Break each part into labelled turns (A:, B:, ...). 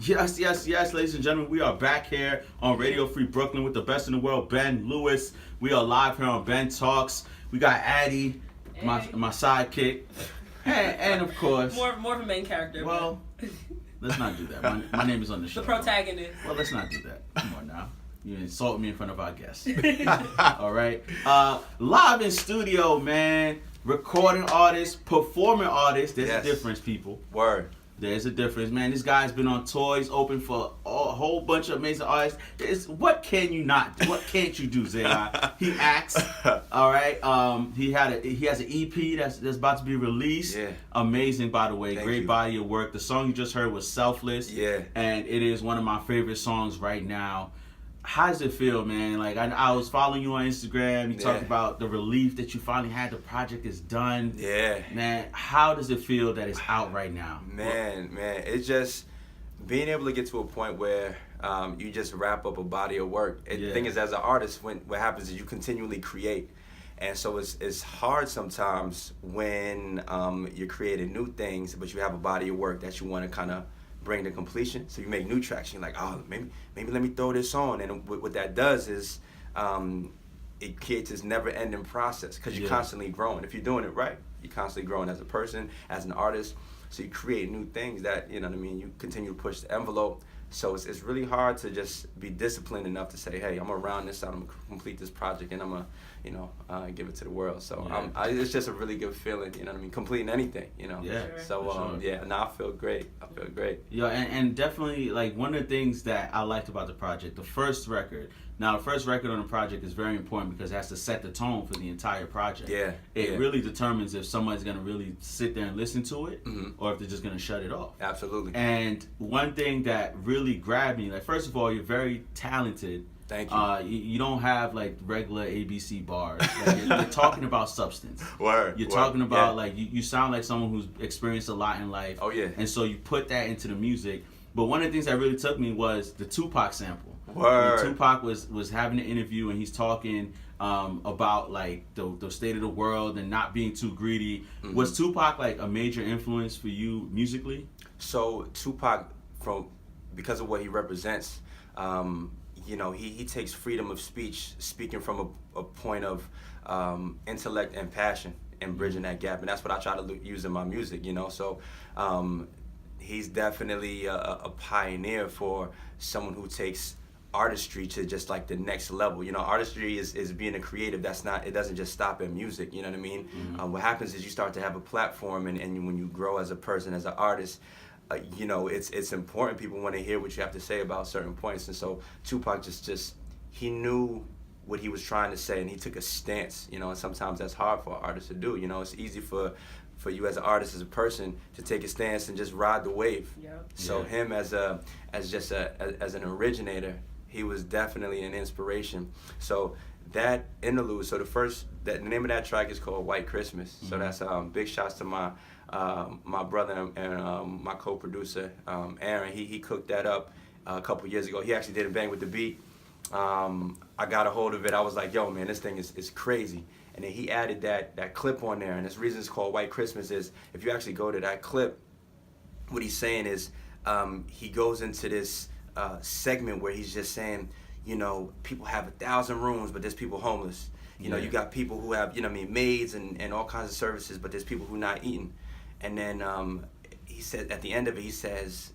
A: Yes, yes, yes, ladies and gentlemen, we are back here on Radio Free Brooklyn with the best in the world, Ben Lewis. We are live here on Ben Talks. We got Addie, my sidekick, and of course,
B: more of a main character.
A: Well, let's not do that. My name is on the show.
B: The protagonist.
A: Well, let's not do that. Come on now. You insult me in front of our guests. All right. Live in studio, man. Recording artists, performing artists. There's a difference, people.
C: Word.
A: There's a difference, man. This guy's been on tours, open for a whole bunch of amazing artists. What can you not do? What can't you do, Zeyi? He acts, all right. He has an EP that's about to be released.
C: Yeah.
A: Amazing, by the way.
C: Thank
A: Great
C: you.
A: body of work. The song you just heard was Selfless.
C: Yeah.
A: And it is one of my favorite songs right now. How does it feel, man? Like, I was following you on Instagram. You talked about the relief that you finally had. The project is done.
C: Yeah.
A: Man, how does it feel that it's out right now?
C: Man, it's just being able to get to a point where you just wrap up a body of work. The thing is, as an artist, what happens is you continually create. And so it's hard sometimes when you're creating new things, but you have a body of work that you want to kind of bring to completion. So you make new tracks. You're like, oh, maybe let me throw this on. And what that does is it creates this never-ending process because you're constantly growing. If you're doing it right, you're constantly growing as a person, as an artist. So you create new things that, you know what I mean, you continue to push the envelope. So it's really hard to just be disciplined enough to say, hey, I'm gonna round this out, I'm gonna complete this project, and I'm gonna, give it to the world. So it's just a really good feeling, you know what I mean, completing anything, you know.
A: Yeah.
C: So I feel great. I feel great.
A: Yeah, and definitely, like, one of the things that I liked about the project, the first record. Now, the first record on the project is very important because it has to set the tone for the entire project.
C: Yeah.
A: It really determines if somebody's going to really sit there and listen to it or if they're just going to shut it off.
C: Absolutely.
A: And one thing that really grabbed me, like, first of all, you're very talented.
C: Thank you.
A: You don't have, like, regular ABC bars. Like, you're talking about substance.
C: Word.
A: You're talking about, like, you sound like someone who's experienced a lot in life.
C: Oh, yeah.
A: And so you put that into the music. But one of the things that really took me was the Tupac sample.
C: Word.
A: When Tupac was having an interview and he's talking about, like, the state of the world and not being too greedy. Was Tupac, like, a major influence for you musically?
C: So Tupac, because of what he represents, he takes freedom of speech, speaking from a point of intellect and passion and bridging that gap. And that's what I try to use in my music, you know. So he's definitely a pioneer for someone who takes artistry to just like the next level. You know, artistry is being a creative. It doesn't just stop at music, you know what I mean? What happens is you start to have a platform, and when you grow as a person, as an artist, it's important. People want to hear what you have to say about certain points. And so Tupac just he knew what he was trying to say, and he took a stance, you know, and sometimes that's hard for an artist to do. You know, it's easy for you as an artist, as a person, to take a stance and just ride the wave.
B: Yep.
C: So him as an originator, he was definitely an inspiration. So that interlude, the name of that track is called White Christmas. So that's big shouts to my brother and my co-producer, Aaron. He cooked that up a couple years ago. He actually didn't bang with the beat. I got a hold of it. I was like, yo, man, this thing is crazy. And then he added that clip on there. And this reason it's called White Christmas is, if you actually go to that clip, what he's saying is, he goes into this segment where he's just saying, you know, people have 1,000 rooms, but there's people homeless. You know, you got people who have, maids and all kinds of services, but there's people who not eating. And then he said at the end of it, he says,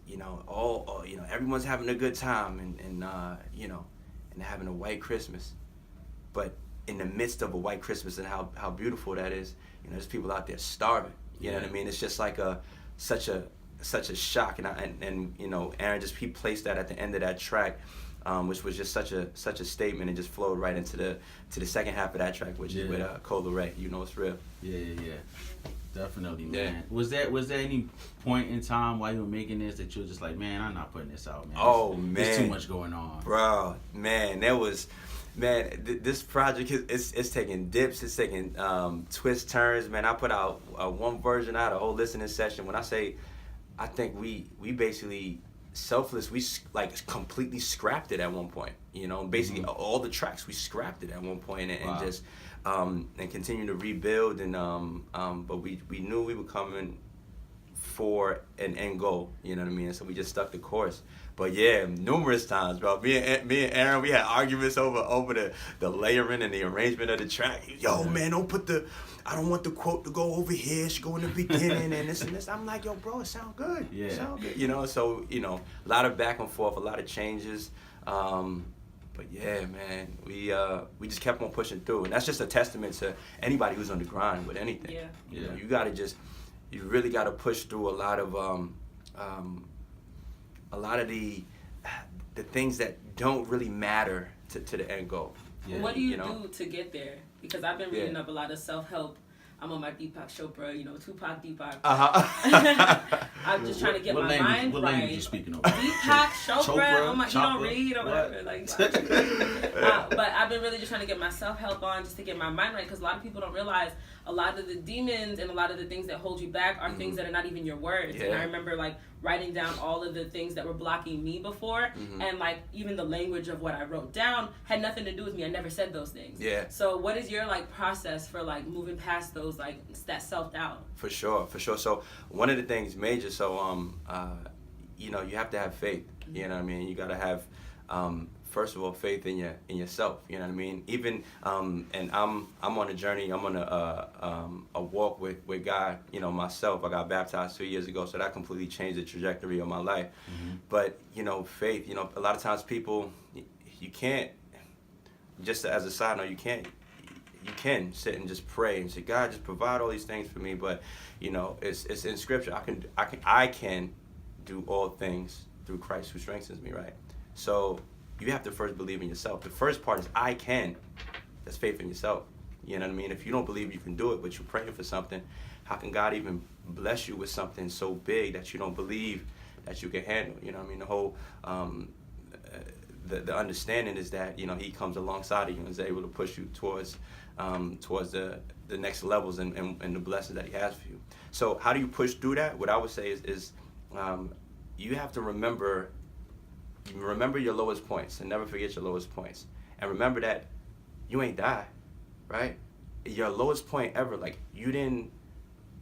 C: everyone's having a good time and they're having a white Christmas. But in the midst of a white Christmas and how beautiful that is, there's people out there starving. You know what I mean? It's just like such a shock. And Aaron he placed that at the end of that track, which was just such a statement, and just flowed right into the second half of that track, which is with Cola Ray. You know it's real.
A: Yeah. Definitely, man. Yeah. Was there any point in time while you were making this that you were just like, man, I'm not putting this out, man. There's too much going on.
C: Bro, man, this project it's taking dips, it's taking twists, turns, man. I put out one version, I had a whole listening session. When I say, I think we basically, Selfless, we like completely scrapped it at one point. Basically all the tracks, we scrapped it at one point and just and continue to rebuild. And but we knew we were coming for an end goal. You know what I mean? So we just stuck the course. But yeah, numerous times, bro. Me and Aaron, we had arguments over the layering and the arrangement of the track. Yo, man, I don't want the quote to go over here. It should go in the beginning and this and this. I'm like, yo, bro, it sound good.
A: Yeah.
C: It sound good. You know, so, you know, a lot of back and forth, a lot of changes. But yeah, man, we just kept on pushing through. And that's just a testament to anybody who's on the grind with anything.
B: Yeah.
C: You know, you really got to push through a lot of the things that don't really matter to the end goal.
B: Yeah. What do you do to get there? Because I've been reading up a lot of self-help. I'm on my Deepak Chopra, you know, Tupac Deepak. I'm just trying to get my mind
A: what
B: right.
A: What language you speaking of?
B: Deepak Chopra. Oh my, you don't read or
A: what?
B: whatever. Like, but I've been really just trying to get my self-help on, just to get my mind right. Because a lot of people don't realize a lot of the demons and a lot of the things that hold you back are things that are not even your words.
C: Yeah.
B: And I remember like writing down all of the things that were blocking me before, and like even the language of what I wrote down had nothing to do with me. I never said those things.
C: Yeah.
B: So what is your like process for like moving past those, like that self-doubt?
C: For sure. So one of the things major, you know, you have to have faith. You know what I mean? You gotta have first of all faith in yourself. You know what I mean? Even and I'm on a journey. I'm on a walk with God. You know, myself. I got baptized 2 years ago, so that completely changed the trajectory of my life. But you know, faith. You know, a lot of times people, you can't. Just as a side note, you can sit and just pray and say, God, just provide all these things for me. But you know, it's in Scripture. I can do all things through Christ who strengthens me. Right. So you have to first believe in yourself. The first part is I can. That's faith in yourself. You know what I mean? If you don't believe you can do it, but you're praying for something, how can God even bless you with something so big that you don't believe that you can handle? You know what I mean? The whole the understanding is that, you know, He comes alongside of you and is able to push you towards the next levels and the blessings that He has for you. So how do you push through that? What I would say is you have to remember your lowest points and never forget your lowest points. And remember that you ain't die, right? Your lowest point ever, like you didn't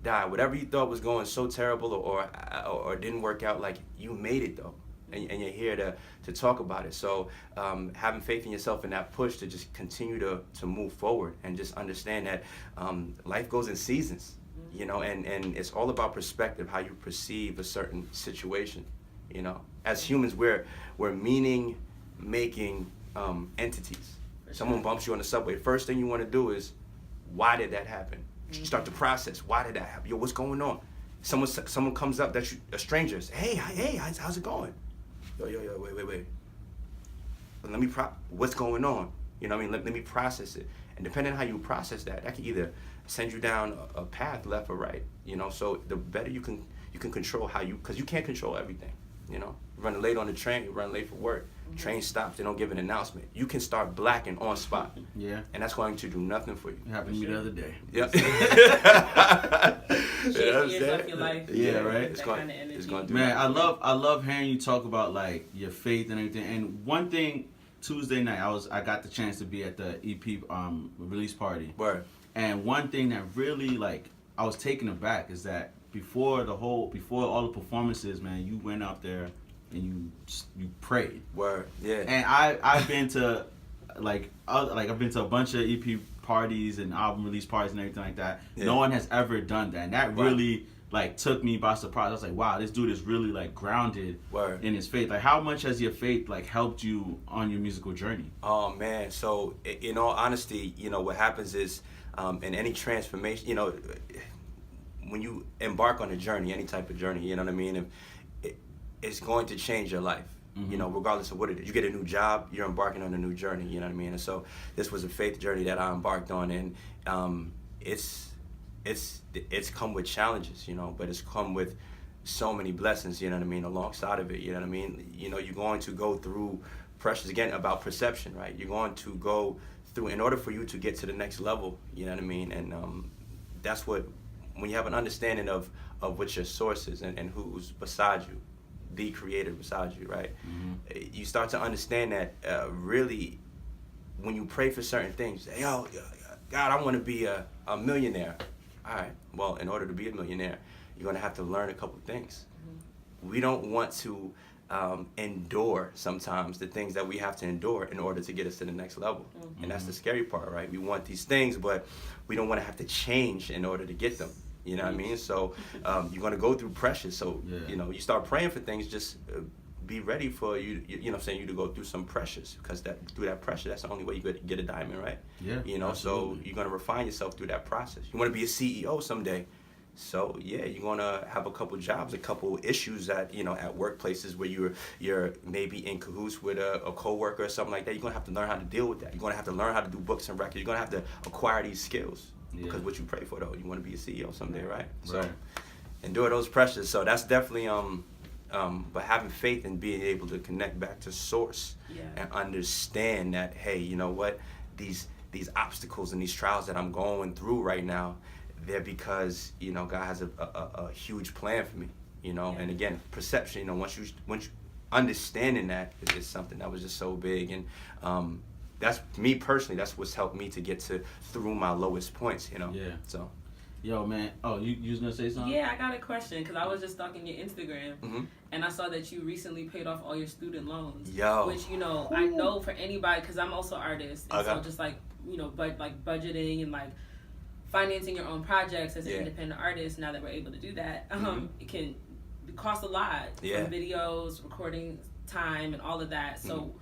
C: die. Whatever you thought was going so terrible or didn't work out, like you made it though. And you're here to talk about it. So having faith in yourself and that push to just continue to move forward and just understand that life goes in seasons, you know, and it's all about perspective, how you perceive a certain situation. You know, as humans, we're meaning-making entities. Someone bumps you on the subway. First thing you want to do is, why did that happen? You start to process. Why did that happen? Yo, what's going on? Someone comes up that a stranger. Hey, how's it going? Yo, wait. Let me what's going on? You know what I mean? Let me process it. And depending on how you process that can either send you down a path, left or right. You know, so the better you can control because you can't control everything. You know, running late on the train, you run late for work. Train stops, they don't give an announcement. You can start blacking on spot.
A: Yeah.
C: And that's going to do nothing for you.
A: It happened to me the other day.
C: Yeah.
B: Your life.
A: Yeah, right.
C: It's going to do
A: Man,
C: nothing.
A: I love hearing you talk about like your faith and everything. And one thing, Tuesday night, I got the chance to be at the EP release party.
C: Word.
A: And one thing that really like I was taken aback is that before all the performances, man, you went out there and you prayed.
C: Word. Yeah.
A: And I've been to I've been to a bunch of EP parties and album release parties and everything like that.
C: Yeah.
A: No one has ever done that. And that really like took me by surprise. I was like, wow, this dude is really like grounded in his faith. Like, how much has your faith like helped you on your musical journey?
C: Oh man, so in all honesty, you know, what happens is in any transformation, you know, when you embark on a journey, any type of journey, you know what I mean, it's going to change your life. You know, regardless of what it is. You get a new job, you're embarking on a new journey, you know what I mean? And so this was a faith journey that I embarked on, and it's come with challenges, you know, but it's come with so many blessings, you know what I mean, alongside of it, you know what I mean? You know, you're going to go through pressures, again, about perception, right? You're going to go through, in order for you to get to the next level, you know what I mean? And that's what, when you have an understanding of what your source is and who's beside you, the creator beside you, right? You start to understand that really, when you pray for certain things, say, yo, God, I want to be a millionaire. all right, well, in order to be a millionaire, you're going to have to learn a couple things. We don't want to endure sometimes the things that we have to endure in order to get us to the next level. And that's the scary part, right? We want these things, but we don't want to have to change in order to get them. You know what I mean? So you're going to go through pressure. So, you know, you start praying for things, just be ready for you know what I'm saying, you to go through some pressures, because through that pressure, that's the only way you could get a diamond, right?
A: Yeah.
C: You know,
A: absolutely.
C: so you're going to refine yourself through that process. You want to be a CEO someday. So yeah, you're gonna have a couple jobs, a couple issues at, you know, at workplaces where you're maybe in cahoots with a coworker or something like that. You're gonna have to learn how to deal with that. You're gonna have to learn how to do books and records. You're gonna have to acquire these skills, because what you pray for, though, you want to be a CEO someday, right? So endure those pressures. So that's definitely but having faith and being able to connect back to source and understand that, hey, you know what, these obstacles and these trials that I'm going through right now, they're because, you know, God has a huge plan for me, you know. And again, perception, you know, once you understanding that is something that was just so big. And that's me personally, that's what's helped me to get through my lowest points, you know. So
A: yo, man. Oh, you was gonna say something?
B: Yeah, I got a question, because I was just stalking your Instagram, and I saw that you recently paid off all your student loans.
C: Yo.
B: Which, you know, I know for anybody, because I'm also an artist, and so just like, you know, but like budgeting and like financing your own projects as an independent artist, now that we're able to do that, it can cost a lot from videos, recording time, and all of that. So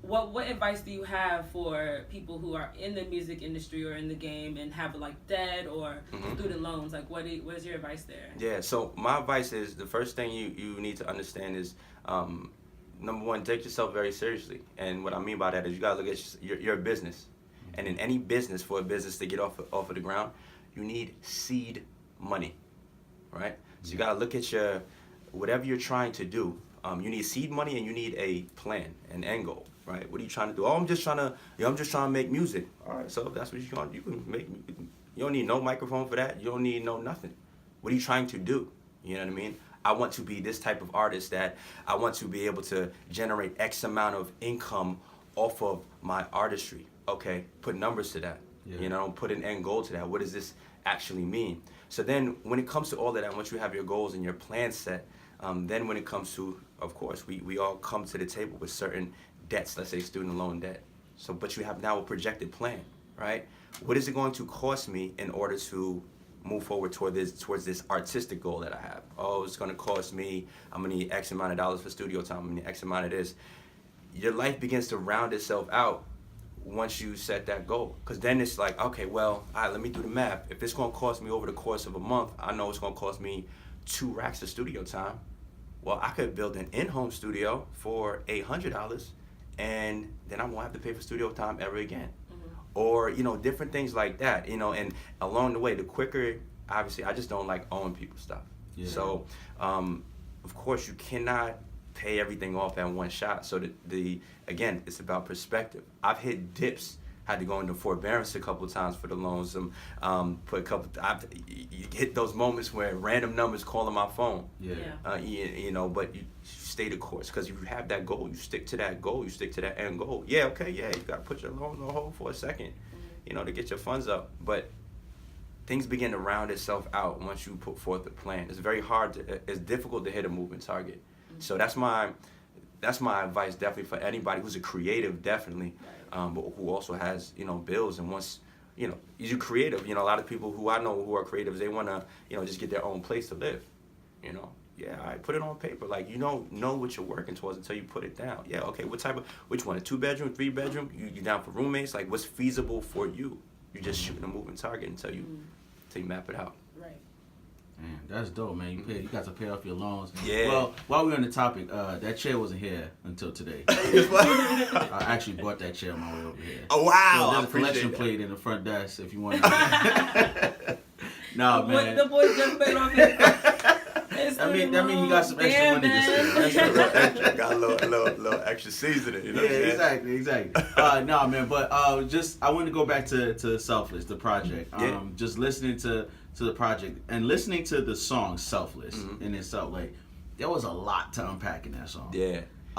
B: what advice do you have for people who are in the music industry or in the game and have like debt or student loans? Like what is your advice there? Yeah,
C: so my advice is, the first thing you need to understand is, number one, take yourself very seriously. And what I mean by that is, you gotta look at your business. And in any business, for a business to get off of the ground, you need seed money, right? So you gotta look at whatever you're trying to do. You need seed money, and you need a plan, an end goal, right? What are you trying to do? Oh, I'm just trying to make music. All right, so if that's what you can make. You don't need no microphone for that. You don't need nothing. What are you trying to do? You know what I mean? I want to be this type of artist that I want to be able to generate X amount of income off of my artistry. Okay, put numbers to that. You know, put an end goal to that. What does this actually mean? So then when it comes to all of that, once you have your goals and your plan set, then when it comes to, of course, we all come to the table with certain debts, let's say student loan debt. So, but you have now a projected plan, right? What is it going to cost me in order to move forward towards this artistic goal that I have? Oh, it's going to cost me, I'm going to need X amount of dollars for studio time, I'm going to need X amount of this. Your life begins to round itself out once you set that goal. Because then it's like, okay, well, all right, let me do the math. If it's going to cost me over the course of a month, I know it's going to cost me 2 racks of studio time. Well, I could build an in-home studio for $800, and then I won't have to pay for studio time ever again. Or, you know, different things like that, you know. And along the way, the quicker, obviously, I just don't like owing people stuff. So, of course, you cannot pay everything off at one shot. So again, it's about perspective. I've hit dips, had to go into forbearance a couple of times for the loans. I've hit those moments where random numbers calling my phone. You know, but you stay the course, because if you have that goal, you stick to that goal, you stick to that end goal. You gotta put your loan on hold for a second, you know, to get your funds up. But things begin to round itself out once you put forth a plan. It's very hard it's difficult to hit a moving target. So that's my advice, definitely, for anybody who's a creative, definitely, but who also has, you know, bills. And once, you know, you're creative, you know, a lot of people who I know who are creatives, they want to, you know, just get their own place to live, you know. I put it on paper. Like, you don't know what you're working towards until you put it down. Okay, which one, a 2-bedroom, 3-bedroom? You down for roommates? Like, what's feasible for you? You're just shooting a moving target until you map it out.
A: Man, that's dope, man. You got to pay off your loans.
C: Yeah.
A: Well, while we're on the topic, that chair wasn't here until today. I actually bought that chair on my way over here.
C: Oh, wow.
A: So there's a collection plate in the front desk if you want to. Nah, man.
B: The boy just paid off his
A: that mean you got some extra money to spend.
C: Extra. Got a little extra seasoning, you know what I'm saying?
A: Exactly. No, man, but I want to go back to Selfless, the project. Just listening to the project and listening to the song Selfless in itself, like, there was a lot to unpack in that song.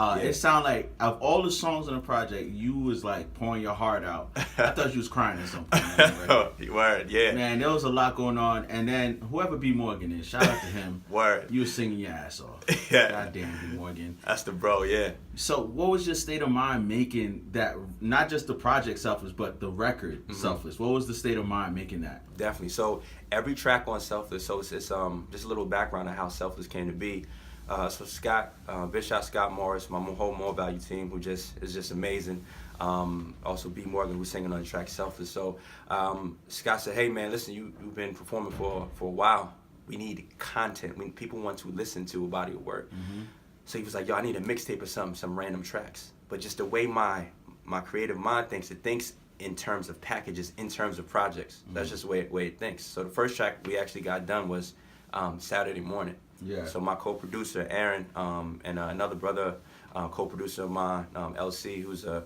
A: It sounded like of all the songs on the project, you was like pouring your heart out. I thought you was crying at some point. Man, right?
C: Word, yeah.
A: Man, there was a lot going on, and then whoever B Morgan is, shout out to him.
C: Word.
A: You was singing your ass off.
C: Yeah.
A: Goddamn B Morgan.
C: That's the bro, yeah.
A: So, what was your state of mind making that? Not just the project Selfless, but the record Selfless. What was the state of mind making that?
C: Definitely. So every track on Selfless. So it's just a little background on how Selfless came to be. So Scott, big shot Scott Morris, my whole More Value team, who is just amazing. Also B Morgan, who's singing on the track Selfless. So Scott said, "Hey man, listen, you've been performing for a while. We need content. People want to listen to a body of work." So he was like, "Yo, I need a mixtape or some random tracks." But just the way my creative mind thinks, it thinks in terms of packages, in terms of projects. That's just the way it thinks. So the first track we actually got done was Saturday Morning.
A: Yeah.
C: So my co-producer Aaron and another brother, co-producer of mine, LC, who's a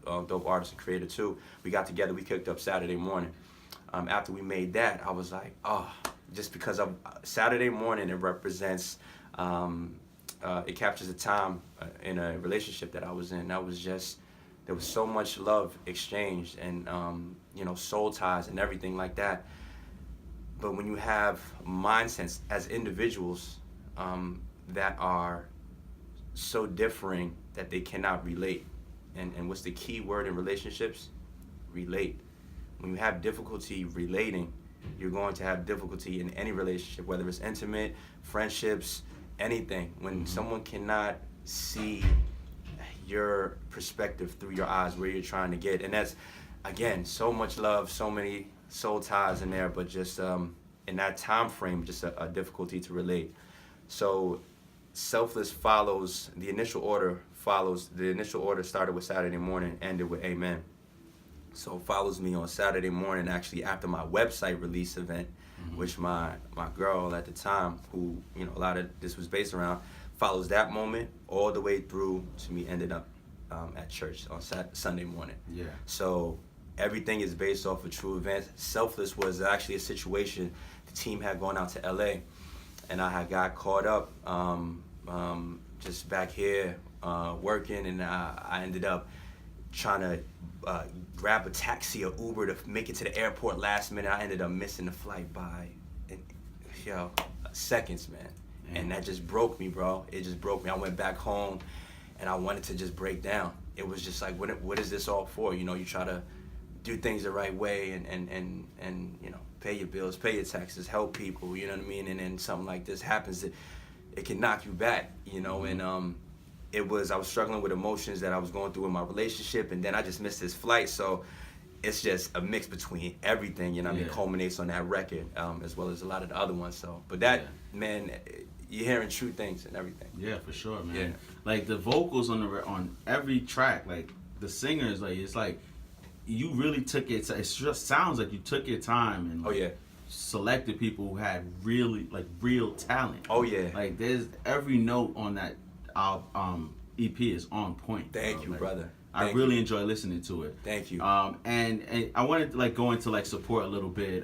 C: dope artist and creator too. We got together. We kicked up Saturday Morning. After we made that, I was like, just because of Saturday Morning, it represents, it captures a time in a relationship that I was in. That was just, there was so much love exchanged and soul ties and everything like that. But when you have mindsets as individuals that are so differing that they cannot relate, and what's the key word in relationships? Relate. When you have difficulty relating, you're going to have difficulty in any relationship, whether it's intimate, friendships, anything. When someone cannot see your perspective through your eyes, where you're trying to get, and that's, again, so much love, so many soul ties in there, but just in that time frame, just a difficulty to relate. So Selfless follows, the initial order started with Saturday Morning, ended with Amen. So it follows me on Saturday Morning, actually after my website release event, which my girl at the time, who a lot of this was based around, follows that moment all the way through to me ended up at church on Sunday morning. Yeah. So everything is based off of true events. Selfless was actually a situation the team had gone out to LA, and I had got caught up just back here working, and I ended up trying to grab a taxi or Uber to make it to the airport last minute. I ended up missing the flight by seconds, man. And that just broke me, bro. It just broke me. I went back home and I wanted to just break down. It was just like, what is this all for? You try to do things the right way and pay your bills, pay your taxes, help people, you know what I mean? And then something like this happens, it can knock you back, and I was struggling with emotions that I was going through in my relationship, and then I just missed this flight. So it's just a mix between everything, I mean, culminates on that record, as well as a lot of the other ones. So, but that, man, you're hearing true things and everything.
A: Yeah, for sure, man.
C: Yeah.
A: Like the vocals on every track, like the singers, like it's like you really took it. It just sounds like you took your time and selected people who had really real talent.
C: Oh yeah.
A: Like there's every note on that EP is on point.
C: Thank you, brother.
A: I really enjoy listening to it.
C: Thank you.
A: And I wanted to go into support a little bit.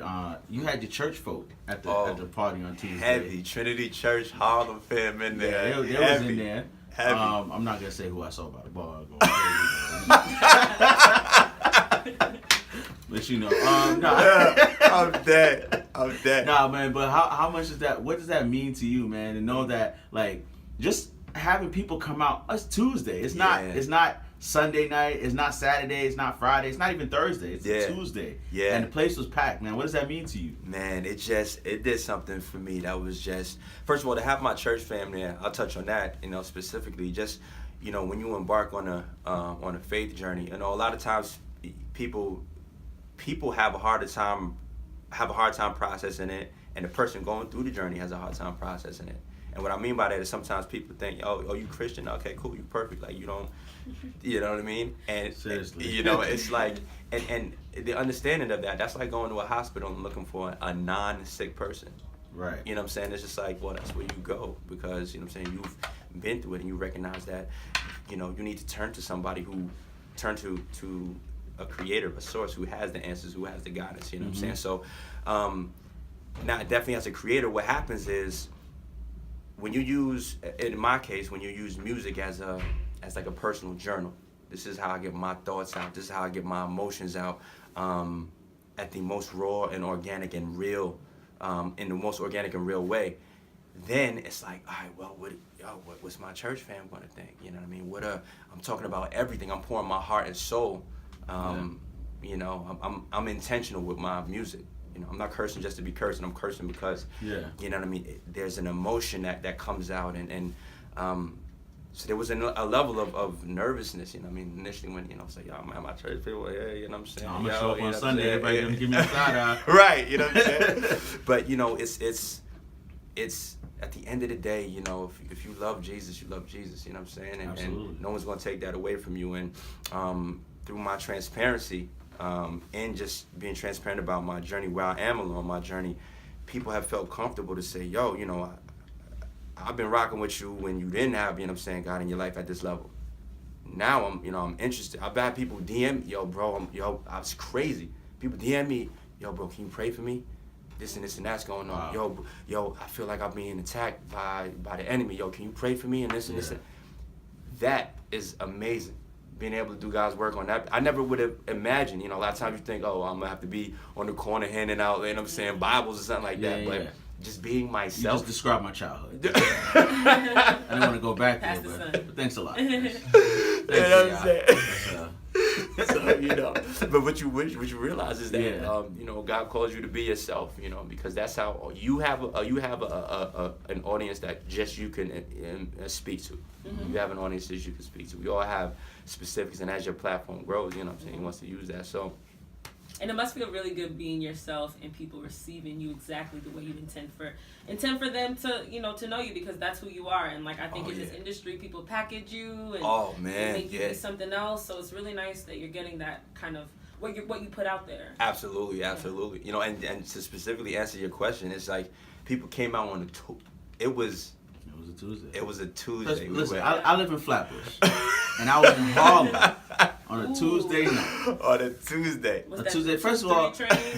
A: You had your church folk at the party on Tuesday.
C: Heavy Trinity Church Harlem fam in there.
A: Yeah, they was in there.
C: Heavy.
A: I'm not gonna say who I saw by the bar. But
C: I'm dead.
A: Nah, man. But how much is that? What does that mean to you, man? To know that just having people come out. It's Tuesday. It's not Sunday night. It's not Saturday. It's not Friday. It's not even Thursday. It's Tuesday. Yeah. And the place was packed, man. What does that mean to you?
C: Man, it did something for me. That was just, first of all, to have my church family there. I'll touch on that, specifically. Just, when you embark on a faith journey, a lot of times people have a hard time processing it, and the person going through the journey has a hard time processing it. And what I mean by that is sometimes people think, oh, you Christian? Okay, cool, you perfect. Like, you don't, you know what I mean? And,
A: seriously.
C: It's like, and the understanding of that's like going to a hospital and looking for a non-sick person.
A: Right.
C: You know what I'm saying? It's just like, well, that's where you go because, you've been through it and you recognize that, you need to turn to somebody turn to a creator, a source who has the answers, who has the guidance, you know what I'm saying? So, now definitely as a creator, what happens is, when you use, in my case, when you use music as like a personal journal, this is how I get my thoughts out. This is how I get my emotions out, at the most raw and organic and real, in the most organic and real way. Then it's like, all right, well, what's my church fam gonna think? You know what I mean? I'm talking about everything. I'm pouring my heart and soul. You know, I'm intentional with my music. You know, I'm not cursing just to be cursing. I'm cursing because, you know what I mean? There's an emotion that comes out, and so there was a level of nervousness. You know what I mean? Initially when, you know, it's like, yo, man, my church people, hey, you know what I'm saying?
A: I'm gonna show up on Sunday. Everybody gonna give me a side eye.
C: Right, you know what I'm saying? But you know, it's at the end of the day, you know, if you love Jesus, you love Jesus. You know what I'm saying? And no one's gonna take that away from you. And through my transparency, and just being transparent about my journey, where I am along my journey, people have felt comfortable to say, yo, you know, I've been rocking with you when you didn't have, you know what I'm saying, God in your life at this level. Now I'm interested. I've had people DM me, yo, bro, I was crazy. People DM me, yo, bro, can you pray for me? This and that's going on. Wow. Yo, I feel like I'm being attacked by the enemy. Yo, can you pray for me? And this and this. That is amazing. Being able to do God's work on that. I never would have imagined, you know, a lot of times you think, oh, I'm going to have to be on the corner handing out, you know what I'm saying, Bibles or something like that. But just being myself.
A: You just described my childhood. I didn't want to go back there, but thanks a lot. Thanks,
C: you know what I'm saying? So, you know, but what you realize is that you know, God calls you to be yourself, you know, because that's how you have an audience that just you can speak to. You have an audience that you can speak to. We all have specifics, and as your platform grows, you know what I'm saying, he wants to use that. So.
B: And it must feel really good being yourself and people receiving you exactly the way you intend for them to, you know, to know you, because that's who you are. And like, I think in this industry, people package you and make you be something else. So it's really nice that you're getting that kind of what you put out there.
C: Absolutely. You know, and to specifically answer your question, it's like people came out on It was a Tuesday.
A: Listen, I live in Flatbush, and I was in Harlem on a Tuesday night.
C: On a Tuesday.
A: First of all,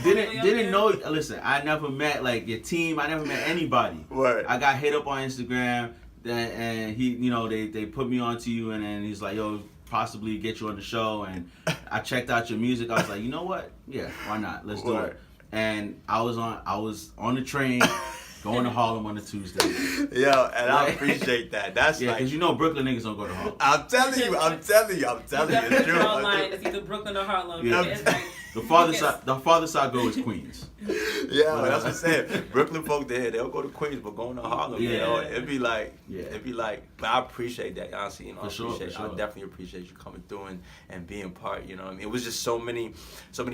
A: didn't know. Listen, I never met like your team. I never met anybody.
C: Word.
A: I got hit up on Instagram, and he, you know, they put me onto you, and then he's like, yo, possibly get you on the show. And I checked out your music. I was like, you know what? Yeah, why not? Let's do it. And I was on the train. Going to Harlem on a Tuesday.
C: Yo, and I appreciate that. That's
A: because you know Brooklyn niggas don't go to Harlem.
C: I'm telling you. It's true.
B: Online, it's either Brooklyn or Harlem.
A: Yeah. The farthest side go is Queens.
C: Yeah, that's what I'm saying. Brooklyn folk they'll go to Queens, but going to Harlem, you know, it'd be like. But I appreciate that, honestly. You know, I definitely appreciate you coming through and being part. You know what I mean? It was just so many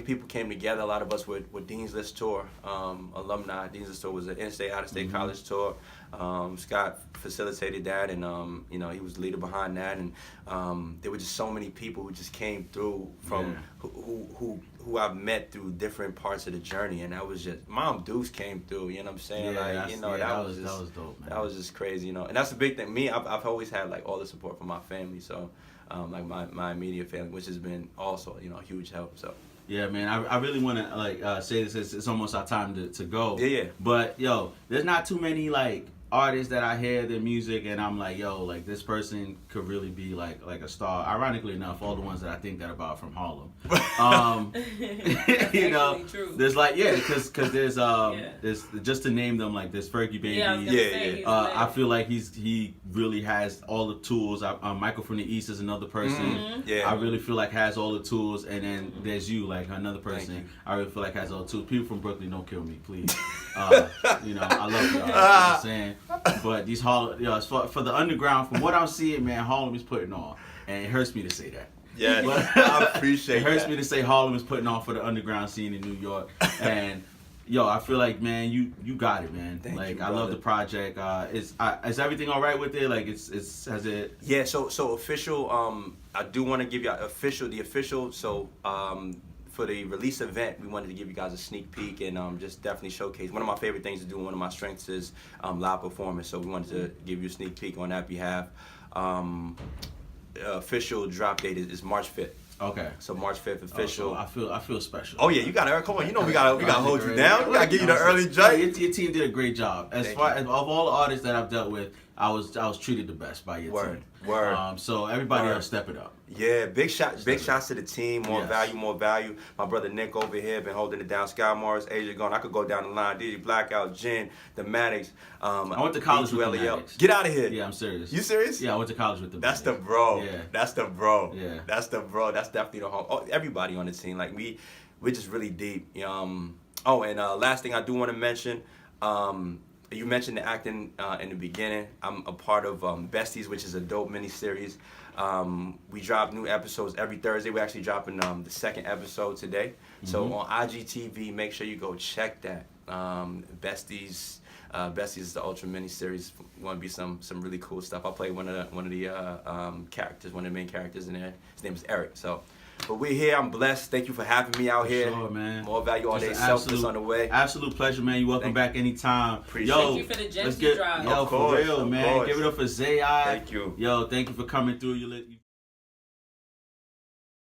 C: people came together. A lot of us with Dean's List Tour, alumni. Dean's List Tour was an in-state, out-of-state college tour. Scott facilitated that, and you know, he was the leader behind that, and there were just so many people who just came through from who I've met through different parts of the journey, and that was just Mom Deuce came through. You know what I'm saying? That was dope, man. That was just crazy, you know. And that's the big thing. Me, I've always had like all the support from my family, so like my immediate family, which has been also, you know, a huge help. So.
A: Yeah, man, I really want to like say this. It's almost our time to go.
C: Yeah.
A: But yo, there's not too many like artists that I hear their music and I'm like, yo, like this person could really be like a star. Ironically enough, all the ones that I think that about from Harlem. You know,
B: true.
A: There's like because there's just to name them, like there's Fergie Baby. I feel like he really has all the tools. Michael from the East is another person. I really feel like has all the tools, and then there's you, like another person. I really feel like has all the tools. People from Brooklyn, don't kill me, please. You know, I love y'all. You know what I'm saying? But these Harlem, you know, for the underground, from what I'm seeing, man, Harlem is putting on, and it hurts me to say that.
C: Yeah, I appreciate
A: it. It hurts me to say Harlem is putting on for the underground scene in New York, and yo, I feel like, man, you got it, man.
C: Thank you,
A: I love the project. Is everything all right with it? Like, has it?
C: Yeah. So official. I do want to give you the official. So for the release event, we wanted to give you guys a sneak peek and just definitely showcase. One of my favorite things to do, one of my strengths is live performance. So we wanted to give you a sneak peek on that behalf. Official drop date is March 5th.
A: Okay.
C: So March 5th official.
A: Oh, so I feel special.
C: Oh yeah, you gotta come on. You know we gotta hold you down. We gotta give you the early joint.
A: Your team did a great job. As far as of all the artists that I've dealt with, I was treated the best by your team.
C: Word.
A: So everybody else step it up.
C: Yeah, big shots to the team. More value. My brother Nick over here been holding it down. Sky Morris, Asia gone. I could go down the line. DJ Blackout, Jen, the Maddox.
A: I went to college with the Maddox.
C: Get out of here.
A: Yeah, I'm serious.
C: You serious?
A: Yeah, I went to college with the
C: Maddox.
A: That's
C: the bro.
A: Yeah.
C: That's the bro.
A: Yeah.
C: That's the bro. That's definitely the home. Oh, everybody on the team. Like we're just really deep. Oh, and last thing I do want to mention. You mentioned the acting in the beginning. I'm a part of Besties, which is a dope miniseries. We drop new episodes every Thursday. We're actually dropping the second episode today. So on IGTV, make sure you go check that. Besties. Besties is the Ultra miniseries. Want to be some really cool stuff. I'll play one of the characters, one of the main characters in there. His name is Eric. But we're here. I'm blessed. Thank you for having me out here.
A: Sure, man.
C: More value all day. Selfless on the way.
A: Absolute pleasure, man. You're welcome back anytime.
C: Appreciate
B: Thank you for the gems you dropped.
A: Yo, for real, man. Give it up for Zeyi.
C: Thank you.
A: Yo, thank you for coming through. You